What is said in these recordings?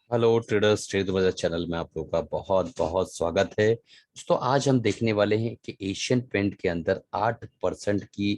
Hello traders trade बाजार channel में आप लोगों का बहुत बहुत स्वागत है दोस्तों। आज हम देखने वाले हैं कि एशियन पेंट के अंदर 8% की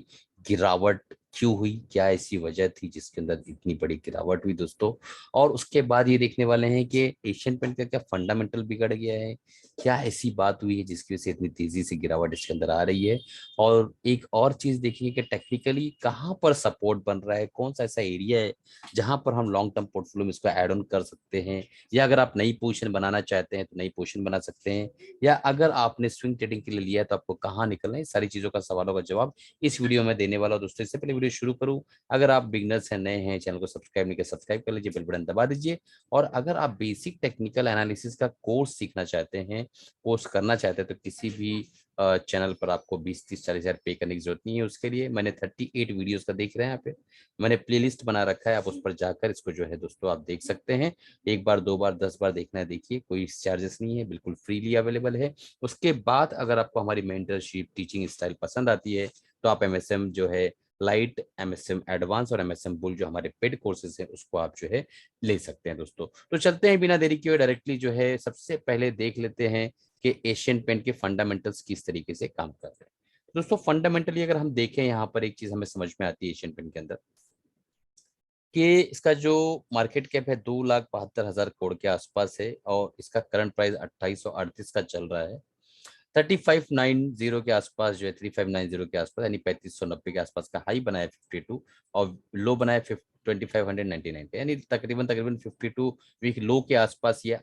गिरावट क्यों हुई, क्या ऐसी वजह थी जिसके अंदर इतनी बड़ी गिरावट हुई दोस्तों। और उसके बाद ये देखने वाले हैं कि एशियन पेंट का क्या फंडामेंटल बिगड़ गया है, क्या ऐसी बात हुई है जिसकी वजह से इतनी तेजी से गिरावट इसके अंदर आ रही है। और एक और चीज देखिए कि टेक्निकली कहाँ पर सपोर्ट बन रहा है, कौन सा ऐसा एरिया है जहां पर हम लॉन्ग टर्म पोर्टफोलियो में इसको ऐड ऑन कर सकते हैं, या अगर आप नई पोजीशन बनाना चाहते हैं तो नई पोजीशन बना सकते हैं, या अगर आपने स्विंग ट्रेडिंग के लिए लिया है तो आपको कहाँ निकलना है। सारी चीजों का सवालों का जवाब इस वीडियो में देने वाला हूं दोस्तों। इससे पहले वीडियो शुरू करूं, अगर आप बिगनर्स हैं, नए हैं, चैनल को सब्सक्राइब नहीं किया सब्सक्राइब कर लीजिए, बेल बटन दबा दीजिए। और अगर आप बेसिक टेक्निकल एनालिसिस का कोर्स सीखना चाहते हैं, कोर्स करना चाहते हैं, तो किसी भी चैनल पर आपको 20 30 40 हज़ार पे करने की जरूरत नहीं है। उसके लिए मैंने 38 वीडियोस का देख रहे हैं यहाँ पे, मैंने प्लेलिस्ट बना रखा है, आप उस पर जाकर इसको जो है दोस्तों आप देख सकते हैं। एक बार, दो बार, 10 बार देखना है देखिए, कोई चार्जेस नहीं है, बिल्कुल फ्रीली अवेलेबल है। उसके बाद अगर आपको हमारी मेंटरशिप टीचिंग स्टाइल पसंद आती है तो आप एमएसएम जो है लाइट, एमएसएम एडवांस और एमएसएम बुल जो हमारे पेड कोर्सेज हैं उसको आप जो है ले सकते हैं दोस्तों। तो चलते हैं बिना देरी किए डायरेक्टली जो है सबसे पहले देख लेते हैं कि एशियन पेंट के फंडामेंटल्स किस तरीके से काम कर रहे हैं। दोस्तों फंडामेंटली अगर हम देखें, यहाँ पर एक चीज हमें समझ में आती है एशियन पेंट के अंदर कि इसका जो मार्केट कैप है 2,72,000 करोड़ के आसपास है, और इसका करंट प्राइस 2838 का चल रहा है। 3590 के आसपास जो है, 3590 के आसपास यानी 3590 के आसपास का हाई बनाया 52, और लो बनाया 2599 पे, यानी तकरीबन तकरीबन 52 वीक लो के आसपास ये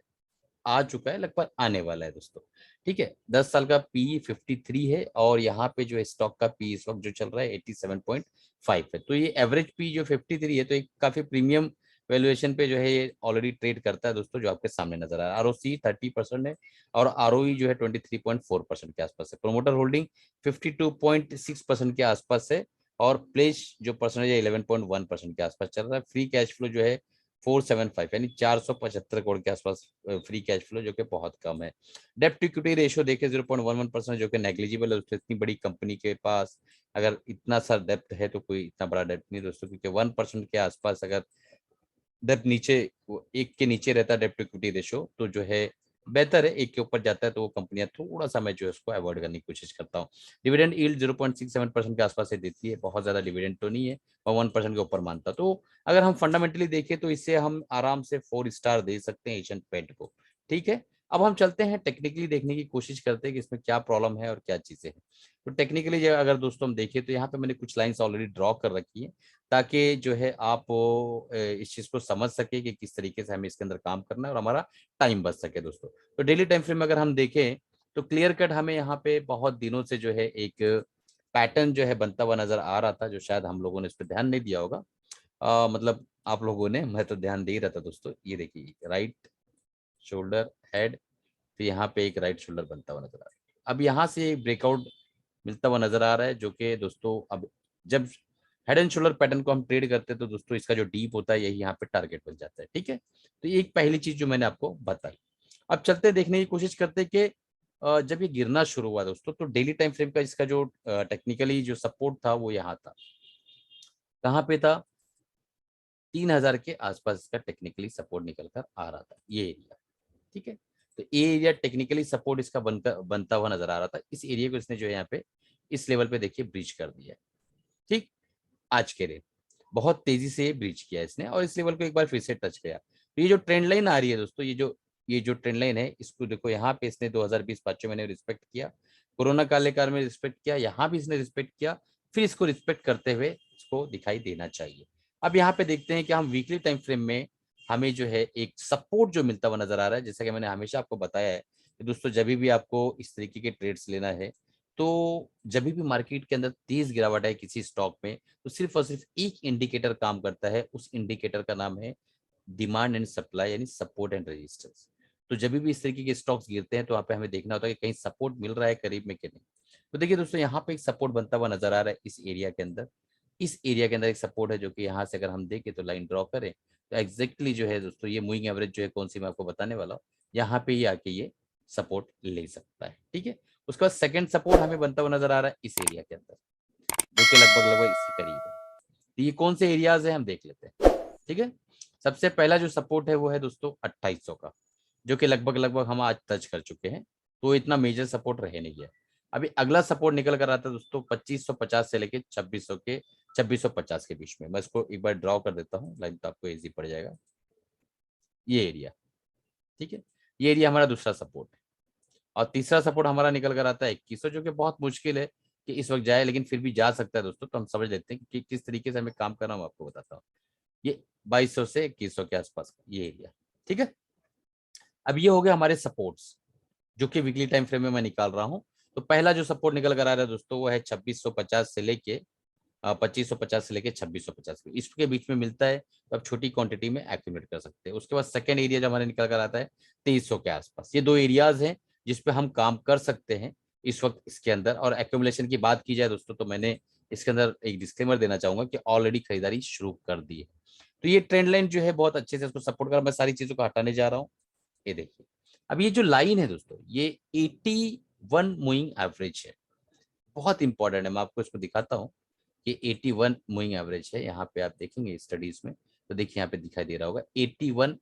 आ चुका है, लगभग आने वाला है दोस्तों। ठीक है, 10 साल का पी 53 है, और यहाँ पे जो है स्टॉक का पी इस वक्त जो चल रहा है 87.5 है। तो ये एवरेज पी जो 53 है, तो एक काफी प्रीमियम वैल्यूएशन पे जो है ये ऑलरेडी ट्रेड करता है दोस्तों, जो आपके सामने नजर आ रहा है। आरओसी 30% है, और आरओई जो है 23.4% के आसपास है। प्रोमोटर होल्डिंग 52.6% के आसपास है, और प्लेस जो परसेंटेज है 11.1% के आसपास चल रहा है। फ्री कैश फ्लो जो है 475 यानी 475 करोड़ के आसपास फ्री कैश फ्लो, जो कि बहुत कम है। डेप्ट इक्विटी रेशियो देखे 0.11%, जो कि नेग्लिजिबल है। उससे इतनी बड़ी कंपनी के पास अगर इतना सा डेप्ट है तो कोई इतना बड़ा डेप्ट नहीं दोस्तों, क्योंकि 1% के आसपास अगर डेप्ट नीचे, एक के नीचे रहता है डेप्ट इक्विटी रेशियो, तो जो है बेहतर है। एक के ऊपर जाता है तो वो कंपनियां थोड़ा सा, मैं जो है उसको अवॉइड करने की कोशिश करता हूँ। डिविडेंड यील्ड 0.67% के आसपास से देती है, बहुत ज्यादा डिविडेंड तो नहीं है, और 1% के ऊपर मानता। तो अगर हम फंडामेंटली देखें तो इससे हम आराम से 4 स्टार दे सकते हैं एशियन पेंट को। ठीक है, अब हम चलते हैं टेक्निकली देखने की कोशिश करते हैं कि इसमें क्या प्रॉब्लम है और क्या चीजें हैं। तो टेक्निकली अगर दोस्तों हम देखें तो यहाँ पे मैंने कुछ लाइंस ऑलरेडी ड्रॉ कर रखी है, ताकि जो है आप इस चीज को समझ सके कि किस तरीके से हमें इसके अंदर काम करना है और हमारा टाइम बच सके दोस्तों। तो डेली टाइम फ्रेम में अगर हम देखें तो क्लियर कट हमें यहाँ पे बहुत दिनों से जो है एक पैटर्न जो है बनता हुआ नजर आ रहा था, जो शायद हम लोगों ने इस पर ध्यान नहीं दिया होगा। मतलब आप लोगों ने, मैं तो ध्यान दे ही रहा था दोस्तों। ये देखिए, राइट शोल्डर हेड, फिर यहाँ पे एक राइट शोल्डर बनता हुआ नजर आ रहा है। अब यहाँ से एक ब्रेकआउट मिलता हुआ नजर आ रहा है, जो कि दोस्तों अब जब हेड एंड शोल्डर पैटर्न को हम ट्रेड करते हैं तो दोस्तों इसका जो डीप होता है यही यहाँ पे टारगेट बन जाता है। ठीक है, तो ये एक पहली चीज जो मैंने आपको बताई। अब चलते देखने की कोशिश करते कि जब ये गिरना शुरू हुआ दोस्तों, तो डेली टाइम फ्रेम का इसका जो टेक्निकली जो सपोर्ट था वो यहाँ था। कहाँ पे था? 3,000 के आसपास इसका टेक्निकली सपोर्ट निकल कर आ रहा था, ये एरिया। ठीक है, तो ये एरिया टेक्निकली सपोर्ट इसका बनता हुआ नजर आ रहा था। इस एरिया को इसने जो है यहाँ पे इस लेवल पे देखिए ब्रीच कर दिया है। ठीक, आज के दिन बहुत तेजी से ब्रीच किया इसने, और इस लेवल को एक बार फिर से टच किया। तो ये जो ट्रेंड लाइन आ रही है दोस्तों, ये जो ट्रेंड लाइन है, इसको देखो यहाँ पे इसने 2020 पांचवें महीने में रिस्पेक्ट किया, कोरोना काल में रिस्पेक्ट किया, यहाँ भी इसने रिस्पेक्ट किया, फिर इसको रिस्पेक्ट करते हुए इसको दिखाई देना चाहिए। अब यहाँ पे देखते हैं कि हम वीकली टाइम फ्रेम में हमें जो है एक सपोर्ट जो मिलता हुआ नजर आ रहा है। जैसा कि मैंने हमेशा आपको बताया है कि दोस्तों जब भी आपको इस तरीके के ट्रेड्स लेना है, तो जब भी मार्केट के अंदर तेज गिरावट है किसी स्टॉक में, तो सिर्फ और सिर्फ एक इंडिकेटर काम करता है। उस इंडिकेटर का नाम है डिमांड एंड सप्लाई, यानी सपोर्ट एंड रेजिस्टेंस। तो जब भी इस तरीके के स्टॉक्स गिरते हैं तो वहां पे हमें देखना होता है कि कहीं सपोर्ट मिल रहा है करीब में कि नहीं। तो देखिए दोस्तों, यहाँ पे एक सपोर्ट बनता हुआ नजर आ रहा है इस एरिया के अंदर। इस एरिया के अंदर एक सपोर्ट है, जो कि यहाँ से अगर हम देखें तो लाइन ड्रॉ करें तो एग्जैक्टली जो है दोस्तों, ये मूविंग एवरेज जो है कौन सी मैं आपको बताने वाला हूँ, यहाँ पे ही आके ये सपोर्ट ले सकता है। ठीक है, उसके बाद सेकंड सपोर्ट हमें बनता हुआ नजर आ रहा है इस एरिया के अंदर, जो कि लगभग लगभग इसके करीब है। तो ये कौन से एरियाज है हम देख लेते हैं। ठीक है, सबसे पहला जो सपोर्ट है वो है दोस्तों 2800 का, जो कि लगभग हम आज टच कर चुके हैं, तो इतना मेजर सपोर्ट रहे नहीं है। अभी अगला सपोर्ट निकल कर आता है दोस्तों 2550 से लेके 2650 के बीच में। मैं इसको एक बार ड्रॉ कर देता हूँ लाइन, तो आपको इजी पड़ जाएगा। ये एरिया, ठीक है, ये एरिया हमारा दूसरा सपोर्ट है। और तीसरा सपोर्ट हमारा निकल कर आता है 2100, जो कि बहुत मुश्किल है कि इस वक्त जाए, लेकिन फिर भी जा सकता है दोस्तों। तो हम समझ लेते हैं कि किस तरीके से हमें काम करना, मैं आपको बताता हूँ। ये 2200 से 2100 के आसपास ये एरिया, ठीक है। अब ये हो गया हमारे सपोर्ट्स, जो कि वीकली टाइम फ्रेम में मैं निकाल रहा हूँ। तो पहला जो सपोर्ट निकल कर आ रहा है दोस्तों वो है 2650 से लेके 2550 से लेके 2650, इसके बीच में मिलता है। तो आप छोटी क्वांटिटी में एक्यूमुलेट कर सकते हैं। उसके बाद सेकंड एरिया जो हमारे निकल कर आता है 2300 के आसपास। ये दो एरियाज हैं जिसपे हम काम कर सकते हैं इस वक्त इसके अंदर। और एक्यूमुलेशन की बात की जाए दोस्तों, तो मैंने इसके अंदर एक डिस्क्लेमर देना चाहूंगा कि ऑलरेडी खरीदारी शुरू कर दी है। तो ये ट्रेंड लाइन जो है बहुत अच्छे से इसको सपोर्ट कर, मैं सारी चीजों को हटाने जा रहा हूँ। ये देखिए, अब ये जो लाइन है दोस्तों, ये 81 मूविंग एवरेज है, बहुत इंपॉर्टेंट है। मैं आपको इसको दिखाता हूँ कि 81 मूविंग एवरेज है। यहाँ पे आप देखेंगे स्टडीज में, तो देखिए यहाँ पे दिखाई दे रहा होगा 81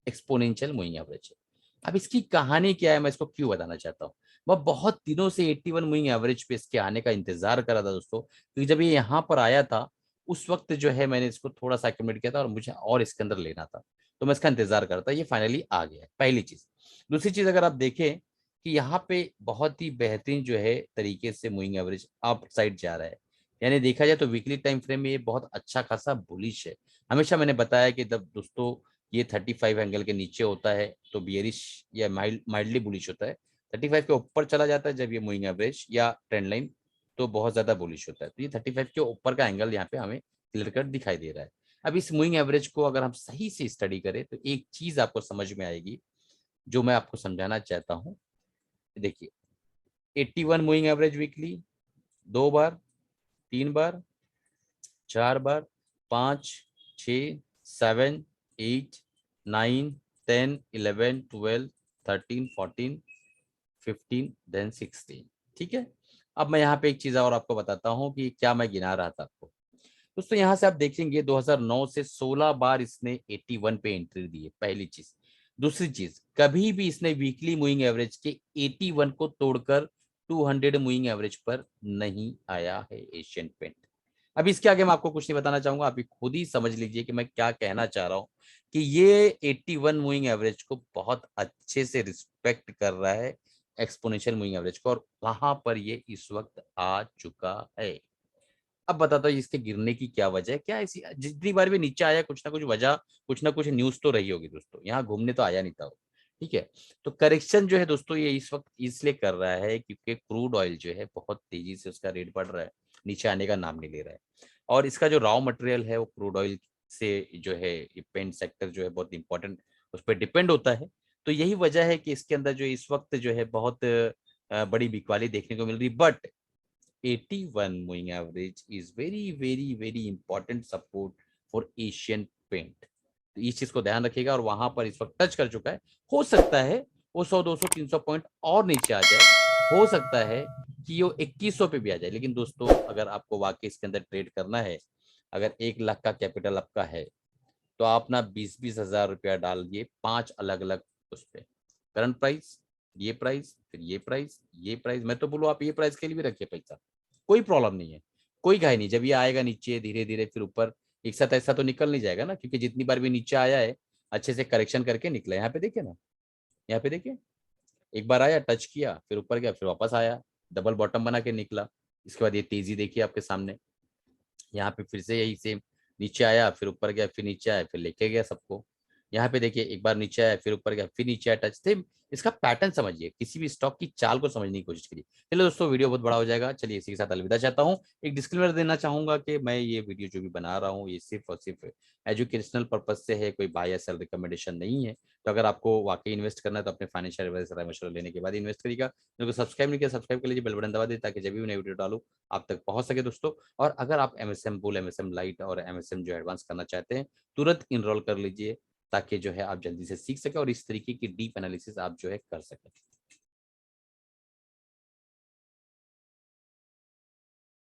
एक्सपोनेंशियल मूविंग एवरेज है। अब इसकी कहानी क्या है, मैं इसको क्यों बताना चाहता हूँ। मैं बहुत दिनों से 81 मूविंग एवरेज पे इसके आने का इंतजार कर रहा था दोस्तों, क्योंकि जब ये यहाँ पर आया था उस वक्त जो है मैंने इसको थोड़ा सा एक्यूमुलेट किया था और मुझे और इसके अंदर लेना था, तो मैं इसका इंतजार करता। ये फाइनली आ गया है, पहली चीज। दूसरी चीज, अगर आप देखें कि यहाँ पे बहुत ही बेहतरीन जो है तरीके से मूविंग एवरेज अप साइड जा रहा है, यानी देखा जाए तो वीकली टाइम फ्रेम में ये बहुत अच्छा खासा बुलिश है। हमेशा मैंने बताया कि जब दोस्तों ये 35 एंगल के नीचे होता है तो बियरिश या माइल्डली बुलिश होता है। 35 के ऊपर चला जाता है जब ये मूविंग एवरेज या ट्रेंड लाइन, तो बहुत ज्यादा बुलिश होता है। तो ये 35 के ऊपर का एंगल यहाँ पे हमें क्लियर कट दिखाई दे रहा है। अब इस मूविंग एवरेज को अगर हम सही से स्टडी करें तो एक चीज आपको समझ में आएगी, जो मैं आपको समझाना चाहता हूँ। देखिए, 81 मूविंग एवरेज वीकली 2 बार, 3 बार, 4 बार, 5, 6, 7, 8, 9, 10, 11, 12, 13, 14, 15, देन 16, ठीक है। अब मैं यहाँ पे एक चीज और आपको बताता हूँ कि क्या मैं गिना रहा था आपको। दोस्तों यहाँ से आप देखेंगे 2009 से 16 बार इसने 81 पे एंट्री दी है, पहली चीज। दूसरी चीज, कभी भी इसने वीकली मूविंग एवरेज के 81 को तोड़कर 200 मूविंग एवरेज पर नहीं आया है एशियन पेंट। अब इसके आगे मैं आपको कुछ नहीं बताना चाहूंगा, आप खुद ही समझ लीजिए कि मैं क्या कहना चाह रहा हूँ। कि ये 81 मूविंग एवरेज को बहुत अच्छे से रिस्पेक्ट कर रहा है, एक्सपोनेंशियल मूविंग एवरेज को, और वहां पर ये इस वक्त आ चुका है। अब बताता हूँ इसके गिरने की क्या वजह है। क्या ऐसी जितनी बार भी नीचे आया कुछ ना कुछ वजह, कुछ ना कुछ न्यूज तो रही होगी दोस्तों, यहाँ घूमने तो आया नहीं था वो, ठीक है। तो करेक्शन जो है दोस्तों ये इस वक्त इसलिए कर रहा है क्योंकि क्रूड ऑयल जो है बहुत तेजी से उसका रेट बढ़ रहा है, नीचे आने का नाम नहीं ले रहा है। और इसका जो रॉ मटेरियल है वो क्रूड ऑयल से जो है, ये पेंट सेक्टर जो है बहुत इंपॉर्टेंट, उस पर डिपेंड होता है। तो यही वजह है कि इसके अंदर जो इस वक्त जो है बहुत बड़ी बिकवाली देखने को मिल रही। But 81 moving average is very important support for Asian paint। तो इस चीज को ध्यान रखिएगा, और वहां पर इस वक्त टच कर चुका है। हो सकता है वो 100 200 300 पॉइंट और नीचे आ जाए, हो सकता है कि वो 2100 पे भी आ जाए। लेकिन दोस्तों अगर आपको वाकई इसके अंदर ट्रेड करना है, अगर 1 लाख का कैपिटल आपका है, तो आप ना 20-20 हजार रुपया डालिए 5 अलग अलग उस पे। करंट प्राइस, ये प्राइस, फिर ये प्राइस, ये प्राइस। मैं तो बोलूँ आप ये प्राइस के लिए भी रखिए पैसा, कोई प्रॉब्लम नहीं है, कोई घाई नहीं। जब ये आएगा नीचे धीरे धीरे फिर ऊपर, एक साथ ऐसा तो निकल नहीं जाएगा ना, क्योंकि जितनी बार भी नीचे आया है अच्छे से करेक्शन करके निकला। यहाँ पे देखिए ना, यहाँ पे देखिए, एक बार आया टच किया फिर ऊपर गया फिर वापस आया, डबल बॉटम बना के निकला। इसके बाद ये तेजी देखिए आपके सामने, यहाँ पे फिर से यही सेम, नीचे आया फिर ऊपर गया फिर नीचे आया फिर लेके गया सबको। यहाँ पे देखिए एक बार नीचे आया फिर ऊपर गया फिर नीचे आया, टच सेम। इसका पैटर्न समझिए, किसी भी स्टॉक की चाल को समझने की कोशिश करिए। चलिए दोस्तों, वीडियो बहुत बड़ा हो जाएगा, चलिए इसी के साथ अलविदा चाहता हूँ। एक डिस्क्लेमर देना चाहूंगा कि मैं ये वीडियो जो भी बना रहा हूँ ये सिर्फ और सिर्फ एजुकेशनल पर्पज से है, कोई बाय या सेल रिकमेंडेशन नहीं है। तो अगर आपको वाकई इन्वेस्ट करना है तो अपने फाइनेंशियल एडवाइजर से राय मशवरा लेने के बाद इन्वेस्ट करिएगा। मेरे को सब्सक्राइब नहीं किया, सब्सक्राइब कर लीजिए, बेल बटन दबा दीजिए ताकि जब भी नई वीडियो डालूं आप तक पहुंच सके दोस्तों। और अगर आप एमएसएम बुल, एमएसएम लाइट और एमएसएम जो एडवांस करना चाहते हैं, तुरंत इनरोल कर लीजिए ताकि जो है आप जल्दी से सीख सके और इस तरीके की डीप एनालिसिस आप जो है कर सकें।